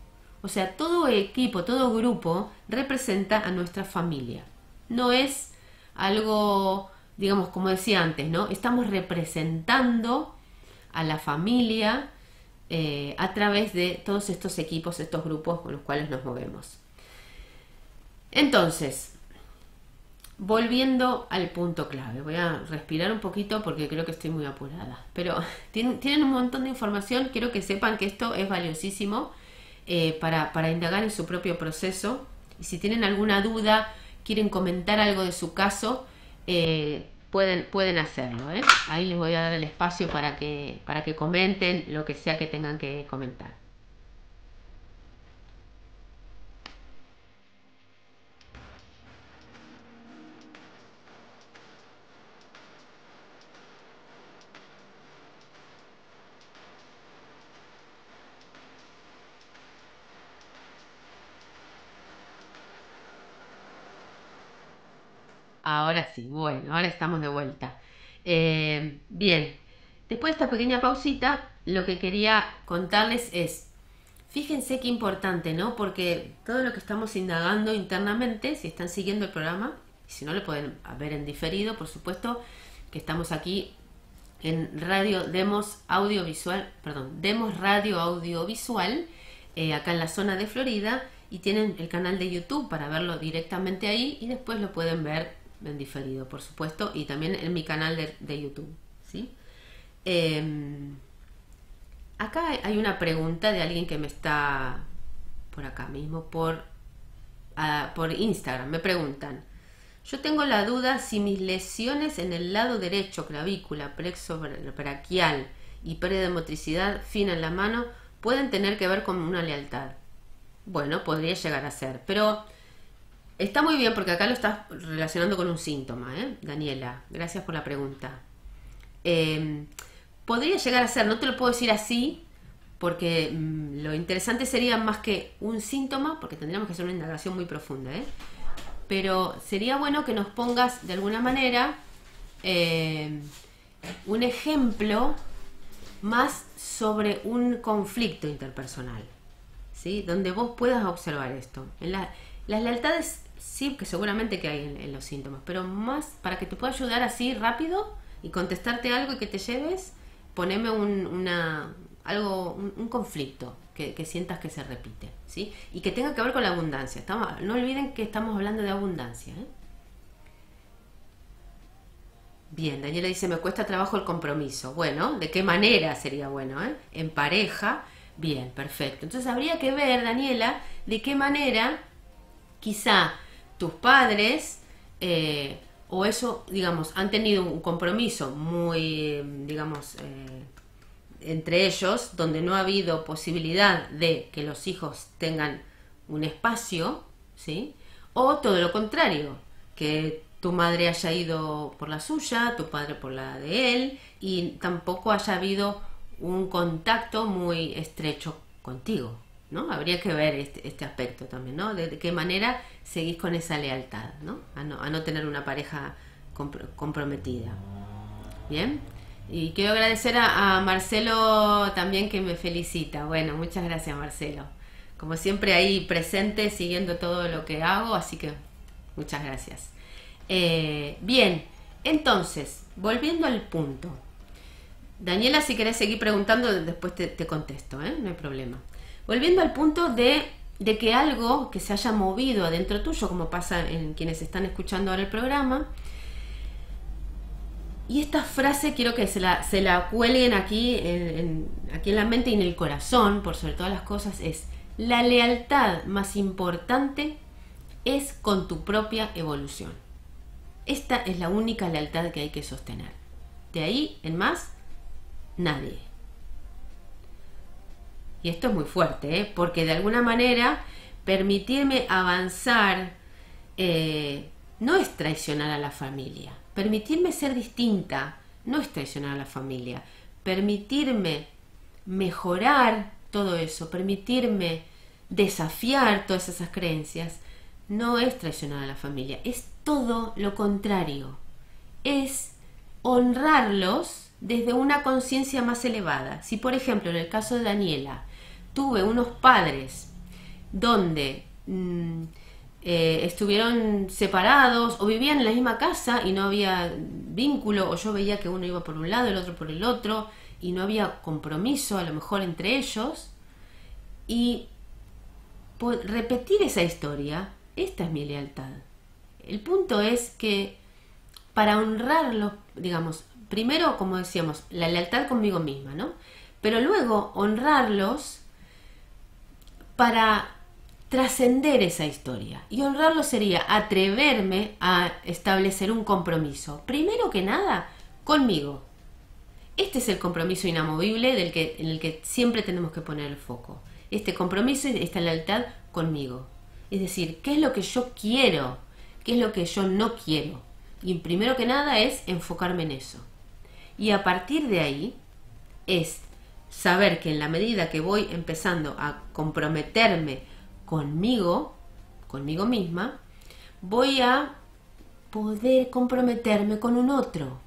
O sea, todo equipo, todo grupo representa a nuestra familia. No es algo, digamos, como decía antes, ¿no? Estamos representando a la familia a través de todos estos equipos, estos grupos con los cuales nos movemos. Entonces, volviendo al punto clave, voy a respirar un poquito porque creo que estoy muy apurada, pero tienen un montón de información. Quiero que sepan que esto es valiosísimo para indagar en su propio proceso. Y si tienen alguna duda, quieren comentar algo de su caso, pueden hacerlo. Ahí les voy a dar el espacio para que comenten lo que sea que tengan que comentar. Ahora sí, bueno, ahora estamos de vuelta. Bien, después de esta pequeña pausita, lo que quería contarles es, fíjense qué importante, ¿no? Porque todo lo que estamos indagando internamente, si están siguiendo el programa, y si no lo pueden ver en diferido, por supuesto, que estamos aquí en Radio Demos Audiovisual, perdón, Demos Radio Audiovisual, acá en la zona de Florida, y tienen el canal de YouTube para verlo directamente ahí y después lo pueden ver en diferido, por supuesto, y también en mi canal de YouTube, ¿sí? Acá hay una pregunta de alguien que me está por acá mismo, por Instagram. Me preguntan, yo tengo la duda si mis lesiones en el lado derecho, clavícula, plexo braquial y pérdida de motricidad fina en la mano, pueden tener que ver con una lealtad. Bueno, podría llegar a ser, pero está muy bien porque acá lo estás relacionando con un síntoma, Daniela. Gracias por la pregunta. Podría llegar a ser, no te lo puedo decir así, porque lo interesante sería más que un síntoma, porque tendríamos que hacer una indagación muy profunda, pero sería bueno que nos pongas de alguna manera un ejemplo más sobre un conflicto interpersonal, ¿sí? Donde vos puedas observar esto. Las lealtades sí que seguramente que hay en los síntomas, pero más para que te pueda ayudar así rápido y contestarte algo y que te lleves, poneme un conflicto que sientas que se repite, ¿sí? Y que tenga que ver con la abundancia. No olviden que estamos hablando de abundancia, Bien, Daniela dice, me cuesta trabajo el compromiso. Bueno, ¿de qué manera sería bueno, En pareja. Bien, perfecto. Entonces habría que ver, Daniela, de qué manera quizá tus padres o eso, digamos, han tenido un compromiso muy, digamos, entre ellos, donde no ha habido posibilidad de que los hijos tengan un espacio, ¿sí? O todo lo contrario, que tu madre haya ido por la suya, tu padre por la de él, y tampoco haya habido un contacto muy estrecho contigo, ¿no? Habría que ver este aspecto también, ¿no? De qué manera seguís con esa lealtad, ¿no? A no tener una pareja comprometida. Bien. Y quiero agradecer a Marcelo también, que me felicita. Bueno, muchas gracias, Marcelo. Como siempre ahí presente, siguiendo todo lo que hago, así que muchas gracias. Bien, entonces, volviendo al punto. Daniela, si querés seguir preguntando, después te contesto, no hay problema. Volviendo al punto de que algo que se haya movido adentro tuyo, como pasa en quienes están escuchando ahora el programa. Y esta frase quiero que se la cuelguen aquí en la mente y en el corazón, por sobre todas las cosas, es: la lealtad más importante es con tu propia evolución. Esta es la única lealtad que hay que sostener. De ahí en más, nadie. Y esto es muy fuerte, porque de alguna manera permitirme avanzar no es traicionar a la familia. Permitirme ser distinta no es traicionar a la familia. Permitirme mejorar todo eso, permitirme desafiar todas esas creencias, no es traicionar a la familia. Es todo lo contrario. Es honrarlos desde una conciencia más elevada. Si, por ejemplo, en el caso de Daniela, tuve unos padres donde estuvieron separados o vivían en la misma casa y no había vínculo, o yo veía que uno iba por un lado, el otro por el otro, y no había compromiso a lo mejor entre ellos, y repetir esa historia, esta es mi lealtad. El punto es que para honrarlos, digamos, primero, como decíamos, la lealtad conmigo misma, ¿no? Pero luego honrarlos para trascender esa historia. Y honrarlo sería atreverme a establecer un compromiso. Primero que nada, conmigo. Este es el compromiso inamovible en el que siempre tenemos que poner el foco. Este compromiso y esta lealtad conmigo. Es decir, ¿qué es lo que yo quiero? ¿Qué es lo que yo no quiero? Y primero que nada es enfocarme en eso. Y a partir de ahí es saber que en la medida que voy empezando a comprometerme conmigo misma, voy a poder comprometerme con un otro.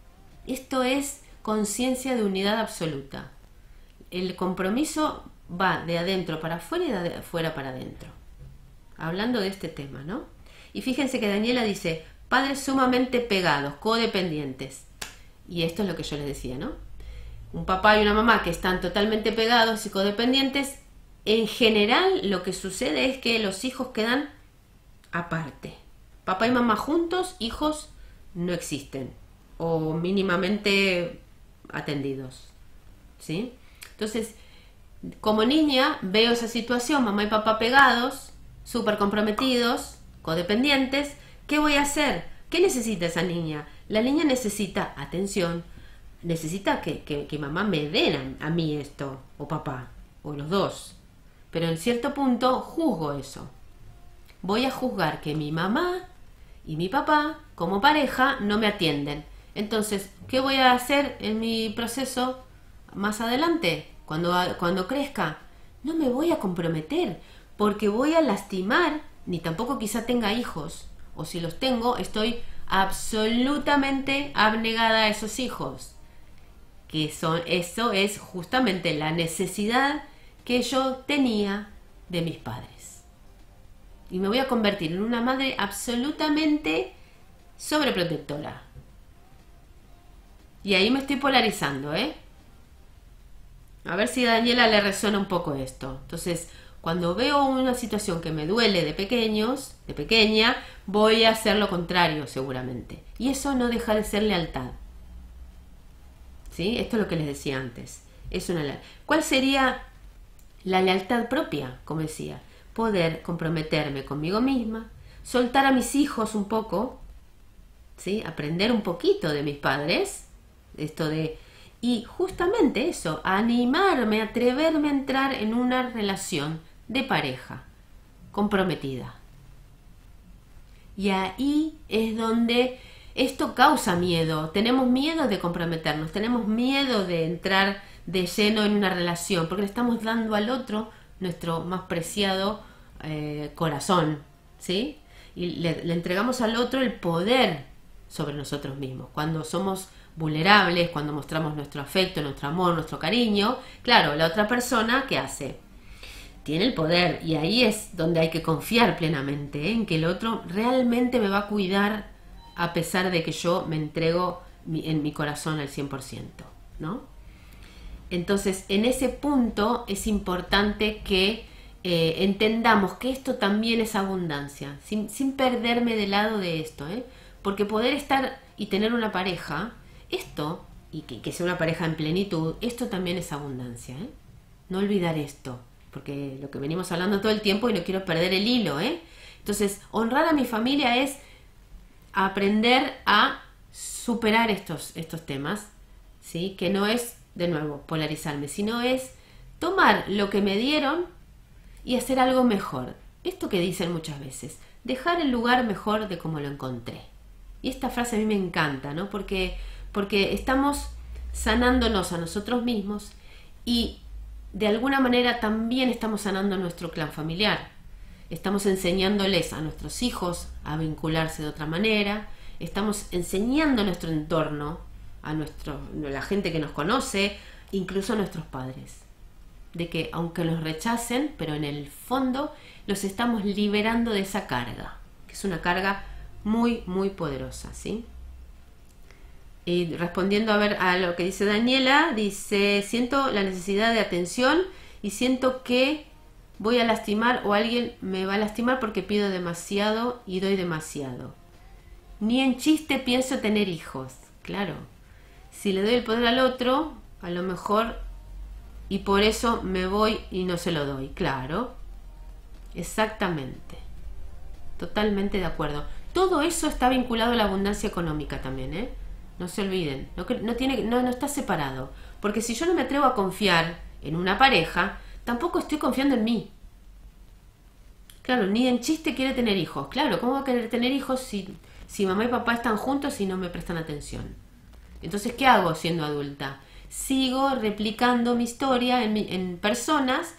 Esto es conciencia de unidad absoluta. El compromiso va de adentro para afuera y de afuera para adentro. Hablando de este tema, ¿no? Y fíjense que Daniela dice, padres sumamente pegados, codependientes. Y esto es lo que yo les decía, ¿no? Un papá y una mamá que están totalmente pegados y codependientes, en general lo que sucede es que los hijos quedan aparte. Papá y mamá juntos, hijos no existen o mínimamente atendidos, ¿sí? Entonces, como niña veo esa situación, mamá y papá pegados, súper comprometidos, codependientes. ¿Qué voy a hacer? ¿Qué necesita esa niña? La niña necesita atención, necesita que mamá me den a mí esto, o papá, o los dos. Pero en cierto punto juzgo eso. Voy a juzgar que mi mamá y mi papá, como pareja, no me atienden. Entonces, ¿qué voy a hacer en mi proceso más adelante? Cuando crezca, no me voy a comprometer, porque voy a lastimar, ni tampoco quizá tenga hijos, o si los tengo, estoy absolutamente abnegada a esos hijos. Eso es justamente la necesidad que yo tenía de mis padres. Y me voy a convertir en una madre absolutamente sobreprotectora. Y ahí me estoy polarizando, ¿eh? A ver si a Daniela le resuena un poco esto. Entonces, cuando veo una situación que me duele de pequeña, voy a hacer lo contrario seguramente. Y eso no deja de ser lealtad. ¿Sí? Esto es lo que les decía antes. Es una lealtad. ¿Cuál sería la lealtad propia? Como decía, poder comprometerme conmigo misma, soltar a mis hijos un poco, ¿sí? Aprender un poquito de mis padres, y justamente eso, animarme, atreverme a entrar en una relación de pareja comprometida. Y ahí es donde esto causa miedo. Tenemos miedo de comprometernos, tenemos miedo de entrar de lleno en una relación, porque le estamos dando al otro nuestro más preciado corazón, ¿sí? Y le entregamos al otro el poder sobre nosotros mismos. Cuando somos vulnerables, cuando mostramos nuestro afecto, nuestro amor, nuestro cariño, claro, la otra persona, ¿qué hace? Tiene el poder, y ahí es donde hay que confiar plenamente, ¿eh? En que el otro realmente me va a cuidar a pesar de que yo me entrego en mi corazón al 100%, ¿no? Entonces, en ese punto es importante que entendamos que esto también es abundancia, sin perderme de lado de esto, ¿eh? Porque poder estar y tener una pareja, esto, y que sea una pareja en plenitud, esto también es abundancia, ¿eh? No olvidar esto, porque lo que venimos hablando todo el tiempo y no quiero perder el hilo, ¿eh? Entonces, honrar a mi familia es aprender a superar estos temas, ¿sí? Que no es, de nuevo, polarizarme, sino es tomar lo que me dieron y hacer algo mejor. Esto que dicen muchas veces, dejar el lugar mejor de como lo encontré. Y esta frase a mí me encanta, ¿no? Porque estamos sanándonos a nosotros mismos y de alguna manera también estamos sanando nuestro clan familiar. Estamos enseñándoles a nuestros hijos a vincularse de otra manera, estamos enseñando a nuestro entorno, a la gente que nos conoce, incluso a nuestros padres, de que aunque los rechacen, pero en el fondo los estamos liberando de esa carga, que es una carga muy, muy poderosa, ¿sí? Y respondiendo a lo que dice Daniela, dice, siento la necesidad de atención y siento que voy a lastimar o alguien me va a lastimar porque pido demasiado y doy demasiado. Ni en chiste pienso tener hijos. Claro, si le doy el poder al otro, a lo mejor, y por eso me voy y no se lo doy. Claro, exactamente, totalmente de acuerdo. Todo eso está vinculado a la abundancia económica también, ¿eh? No se olviden, no está separado. Porque si yo no me atrevo a confiar en una pareja, tampoco estoy confiando en mí. Claro, ni en chiste quiere tener hijos. Claro, ¿cómo va a querer tener hijos si mamá y papá están juntos y no me prestan atención? Entonces, ¿qué hago siendo adulta? Sigo replicando mi historia en personas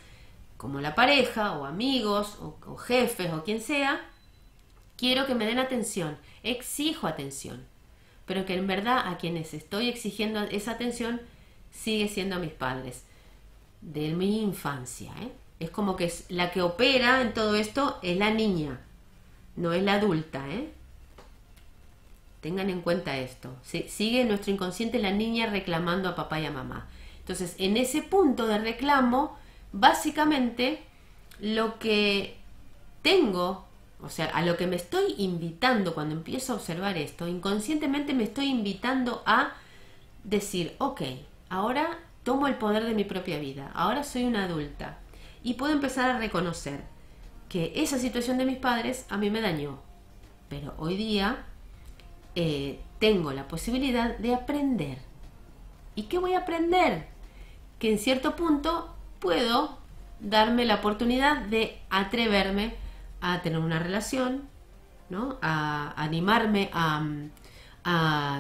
como la pareja o amigos o jefes o quien sea. Quiero que me den atención. exijo atención, pero que en verdad a quienes estoy exigiendo esa atención sigue siendo mis padres de mi infancia, ¿eh? Es como que es la que opera en todo esto es la niña, no es la adulta, ¿eh? Tengan en cuenta esto. Sigue en nuestro inconsciente la niña reclamando a papá y a mamá. Entonces, en ese punto de reclamo, básicamente lo que tengo, o sea, a lo que me estoy invitando cuando empiezo a observar esto, inconscientemente me estoy invitando a decir, ok, ahora tomo el poder de mi propia vida, ahora soy una adulta y puedo empezar a reconocer que esa situación de mis padres a mí me dañó, pero hoy día tengo la posibilidad de aprender. ¿Y qué voy a aprender? Que en cierto punto puedo darme la oportunidad de atreverme a tener una relación, ¿no? A animarme a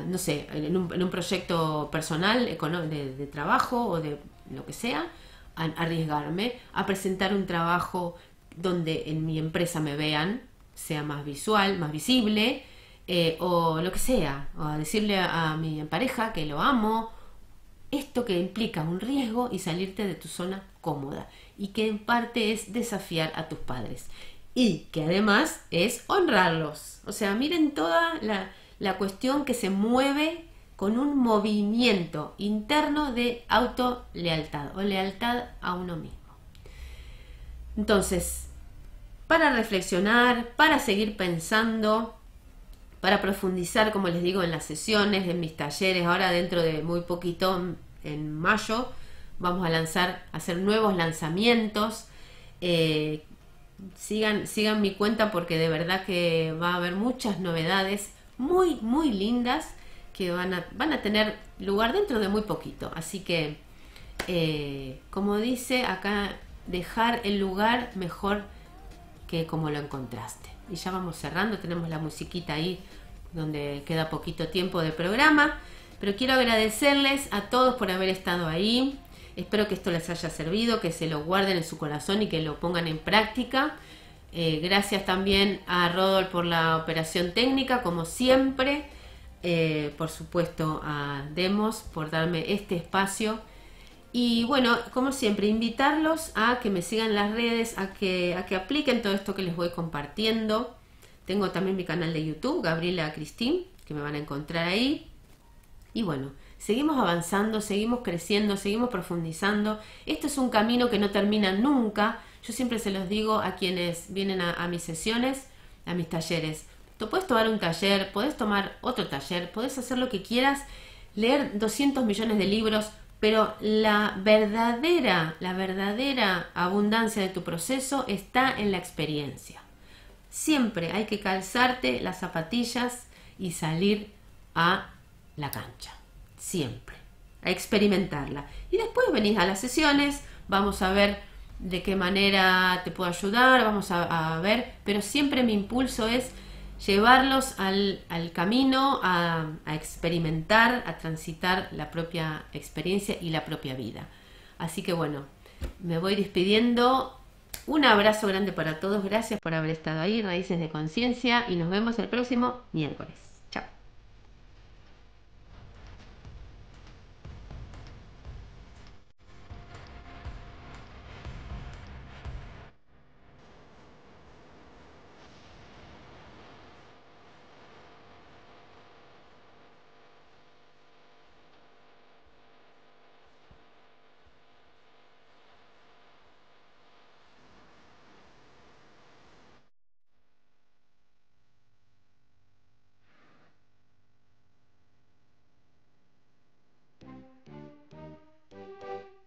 no sé, en un proyecto personal, de trabajo o de lo que sea, a arriesgarme a presentar un trabajo donde en mi empresa me vean, sea más visual, más visible, o lo que sea, o a decirle a mi pareja que lo amo. Esto que implica un riesgo y salirte de tu zona cómoda, y que en parte es desafiar a tus padres, y que además es honrarlos. O sea, miren toda la cuestión que se mueve con un movimiento interno de autolealtad o lealtad a uno mismo. Entonces, para reflexionar, para seguir pensando, para profundizar, como les digo, en las sesiones, en mis talleres, ahora dentro de muy poquito, en mayo, vamos a hacer nuevos lanzamientos. Sigan mi cuenta porque de verdad que va a haber muchas novedades muy, muy lindas que van a tener lugar dentro de muy poquito. Así que, como dice acá, dejar el lugar mejor que como lo encontraste. Y ya vamos cerrando, tenemos la musiquita ahí donde queda poquito tiempo de programa, pero quiero agradecerles a todos por haber estado ahí. Espero que esto les haya servido, que se lo guarden en su corazón y que lo pongan en práctica. Gracias también a Rodolfo por la operación técnica, como siempre. Por supuesto a Demos por darme este espacio. Y bueno, como siempre, invitarlos a que me sigan en las redes, a que apliquen todo esto que les voy compartiendo. Tengo también mi canal de YouTube, Gabriela Cristín, que me van a encontrar ahí. Y bueno, seguimos avanzando, seguimos creciendo, seguimos profundizando. Esto es un camino que no termina nunca. Yo siempre se los digo a quienes vienen a mis sesiones, a mis talleres. Tú puedes tomar un taller, puedes tomar otro taller, puedes hacer lo que quieras, leer 200 millones de libros, pero la verdadera abundancia de tu proceso está en la experiencia. Siempre hay que calzarte las zapatillas y salir a la cancha. Siempre. A experimentarla. Y después venís a las sesiones, vamos a ver de qué manera te puedo ayudar, vamos a ver, pero siempre mi impulso es llevarlos al camino, a experimentar, a transitar la propia experiencia y la propia vida. Así que bueno, me voy despidiendo. Un abrazo grande para todos. Gracias por haber estado ahí, Raíces de Conciencia, y nos vemos el próximo miércoles. Chao.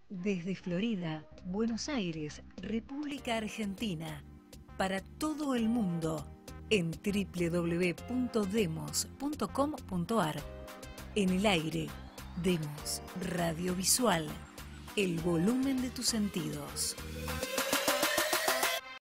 Desde Florida, Buenos Aires, República Argentina, para todo el mundo, en www.demos.com.ar. En el aire, Demos Radiovisual, el volumen de tus sentidos.